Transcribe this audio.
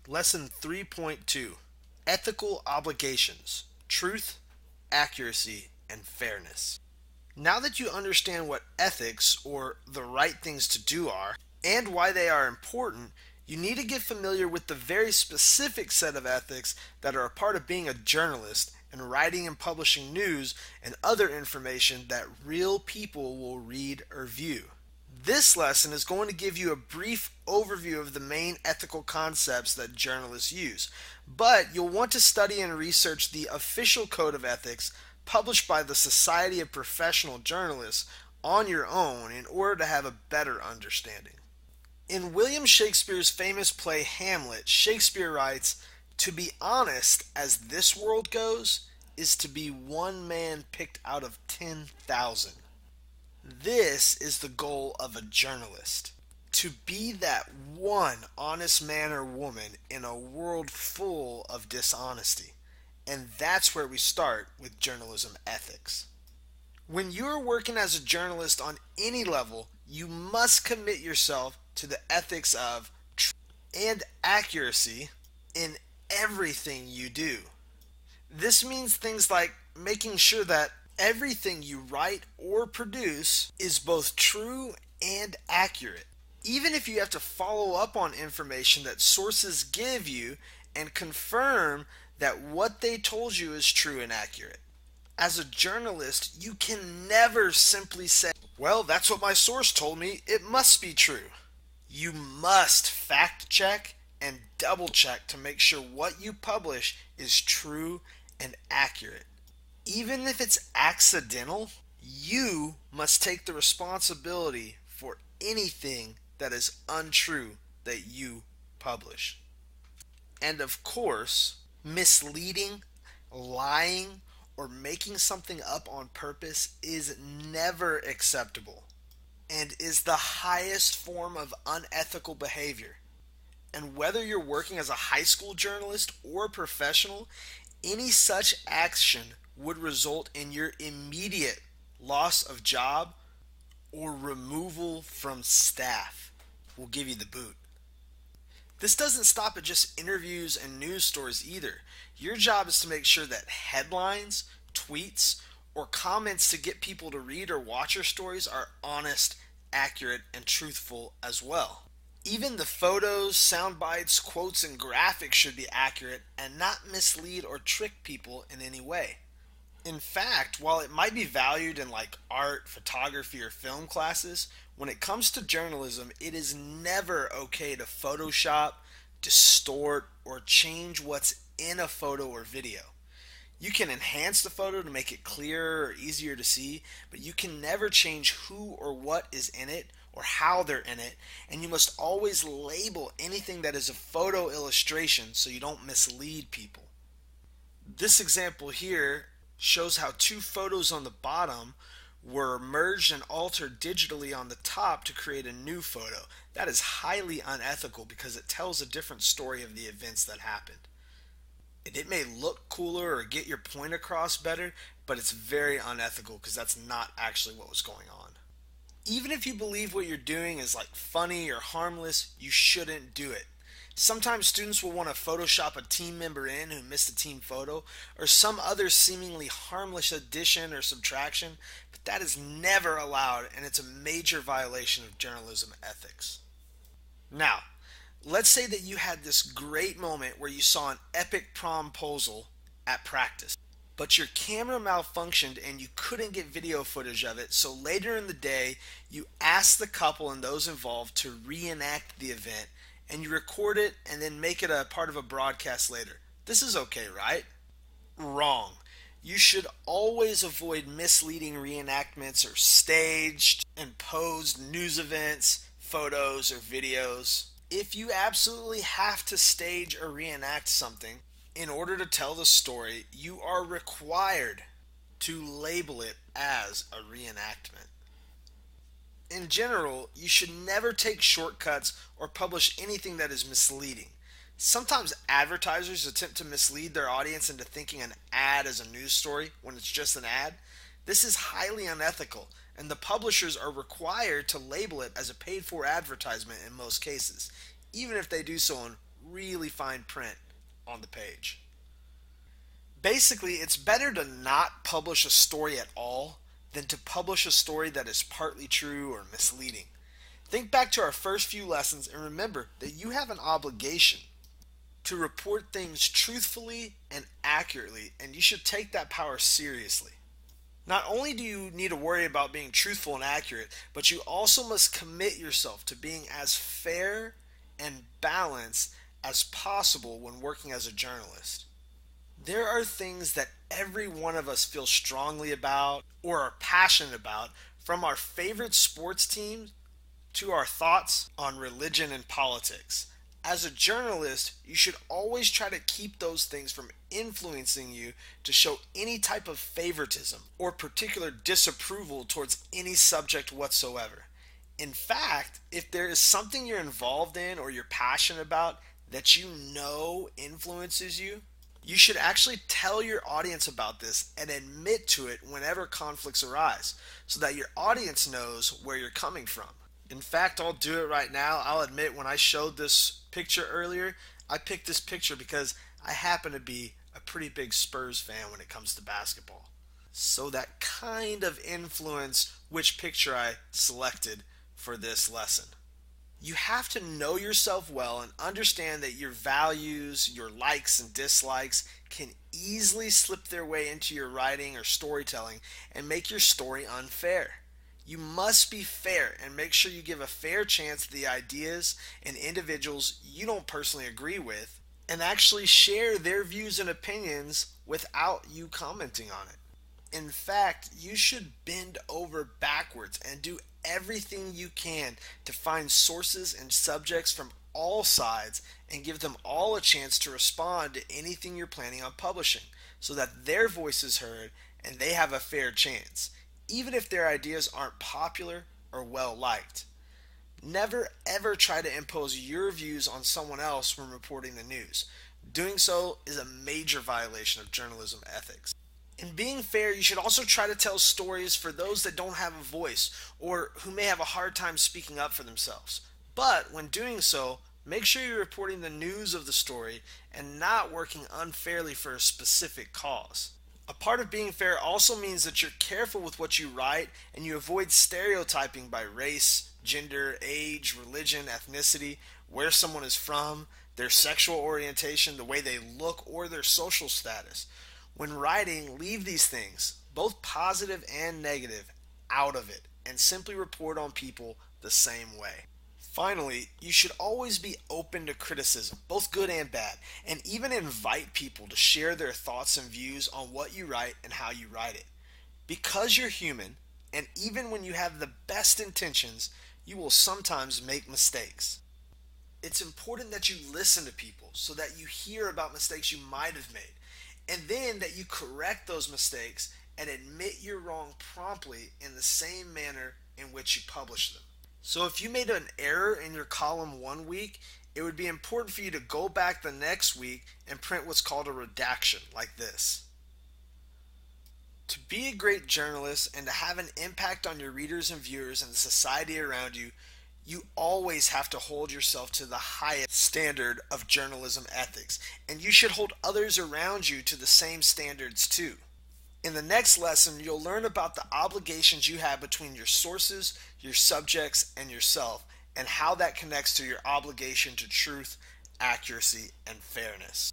Lesson 3.2: Ethical Obligations: Truth, Accuracy, and Fairness. Now that you understand what ethics, or the right things to do, are, and why they are important, you need to get familiar with the very specific set of ethics that are a part of being a journalist and writing and publishing news and other information that real people will read or view. This lesson is going to give you a brief overview of the main ethical concepts that journalists use, but you'll want to study and research the official code of ethics published by the Society of Professional Journalists on your own in order to have a better understanding. In William Shakespeare's famous play Hamlet, Shakespeare writes, "To be honest as this world goes is to be one man picked out of 10,000." This is the goal of a journalist: to be that one honest man or woman in a world full of dishonesty. And that's where we start with journalism ethics. When you're working as a journalist on any level, you must commit yourself to the ethics of truth and accuracy in everything you do. This means things like making sure that everything you write or produce is both true and accurate, even if you have to follow up on information that sources give you and confirm that what they told you is true and accurate. As a journalist, you can never simply say, "Well, that's what my source told me, it must be true." You must fact check and double check to make sure what you publish is true and accurate. Even if it's accidental, you must take the responsibility for anything that is untrue that you publish. And of course, misleading, lying, or making something up on purpose is never acceptable and is the highest form of unethical behavior. And whether you're working as a high school journalist or a professional, any such action would result in your immediate loss of job or removal from staff. We'll give you the boot. This doesn't stop at just interviews and news stories either. Your job is to make sure that headlines, tweets, or comments to get people to read or watch your stories are honest, accurate, and truthful as well. Even the photos, sound bites, quotes, and graphics should be accurate and not mislead or trick people in any way. In fact, while it might be valued in like art, photography, or film classes, when it comes to journalism, it is never okay to Photoshop, distort, or change what's in a photo or video. You can enhance the photo to make it clearer or easier to see, but you can never change who or what is in it or how they're in it, and you must always label anything that is a photo illustration so you don't mislead people. This example here shows how two photos on the bottom were merged and altered digitally on the top to create a new photo. That is highly unethical because it tells a different story of the events that happened. And it may look cooler or get your point across better, but it's very unethical because that's not actually what was going on. Even if you believe what you're doing is like funny or harmless, you shouldn't do it. Sometimes students will want to Photoshop a team member in who missed a team photo or some other seemingly harmless addition or subtraction, but that is never allowed and it's a major violation of journalism ethics. Now, let's say that you had this great moment where you saw an epic promposal at practice, but your camera malfunctioned and you couldn't get video footage of it, so later in the day you asked the couple and those involved to reenact the event and you record it and then make it a part of a broadcast later. This is okay, right? Wrong. You should always avoid misleading reenactments or staged and posed news events, photos, or videos. If you absolutely have to stage or reenact something in order to tell the story, you are required to label it as a reenactment. In general, you should never take shortcuts or publish anything that is misleading. Sometimes advertisers attempt to mislead their audience into thinking an ad is a news story when it's just an ad. This is highly unethical, and the publishers are required to label it as a paid-for advertisement in most cases, even if they do so in really fine print on the page. Basically, it's better to not publish a story at all than to publish a story that is partly true or misleading. Think back to our first few lessons and remember that you have an obligation to report things truthfully and accurately, and you should take that power seriously. Not only do you need to worry about being truthful and accurate, but you also must commit yourself to being as fair and balanced as possible when working as a journalist. There are things that every one of us feels strongly about or are passionate about, from our favorite sports teams to our thoughts on religion and politics. As a journalist, you should always try to keep those things from influencing you to show any type of favoritism or particular disapproval towards any subject whatsoever. In fact, if there is something you're involved in or you're passionate about that you know influences you, you should actually tell your audience about this and admit to it whenever conflicts arise so that your audience knows where you're coming from. In fact, I'll do it right now. I'll admit when I showed this picture earlier, I picked this picture because I happen to be a pretty big Spurs fan when it comes to basketball. So that kind of influenced which picture I selected for this lesson. You have to know yourself well and understand that your values, your likes and dislikes can easily slip their way into your writing or storytelling and make your story unfair. You must be fair and make sure you give a fair chance to the ideas and individuals you don't personally agree with and actually share their views and opinions without you commenting on it. In fact, you should bend over backwards and do everything you can to find sources and subjects from all sides and give them all a chance to respond to anything you're planning on publishing so that their voice is heard and they have a fair chance, even if their ideas aren't popular or well liked. Never ever try to impose your views on someone else when reporting the news. Doing so is a major violation of journalism ethics. In being fair, you should also try to tell stories for those that don't have a voice or who may have a hard time speaking up for themselves. But when doing so, make sure you're reporting the news of the story and not working unfairly for a specific cause. A part of being fair also means that you're careful with what you write and you avoid stereotyping by race, gender, age, religion, ethnicity, where someone is from, their sexual orientation, the way they look, or their social status. When writing, leave these things, both positive and negative, out of it and simply report on people the same way. Finally, you should always be open to criticism, both good and bad, and even invite people to share their thoughts and views on what you write and how you write it. Because you're human, and even when you have the best intentions, you will sometimes make mistakes. It's important that you listen to people so that you hear about mistakes you might have made, and then that you correct those mistakes and admit you're wrong promptly in the same manner in which you publish them. So if you made an error in your column one week, it would be important for you to go back the next week and print what's called a redaction, like this. To be a great journalist and to have an impact on your readers and viewers and the society around you, you always have to hold yourself to the highest standard of journalism ethics, and you should hold others around you to the same standards too. In the next lesson, you'll learn about the obligations you have between your sources, your subjects, and yourself, and how that connects to your obligation to truth, accuracy, and fairness.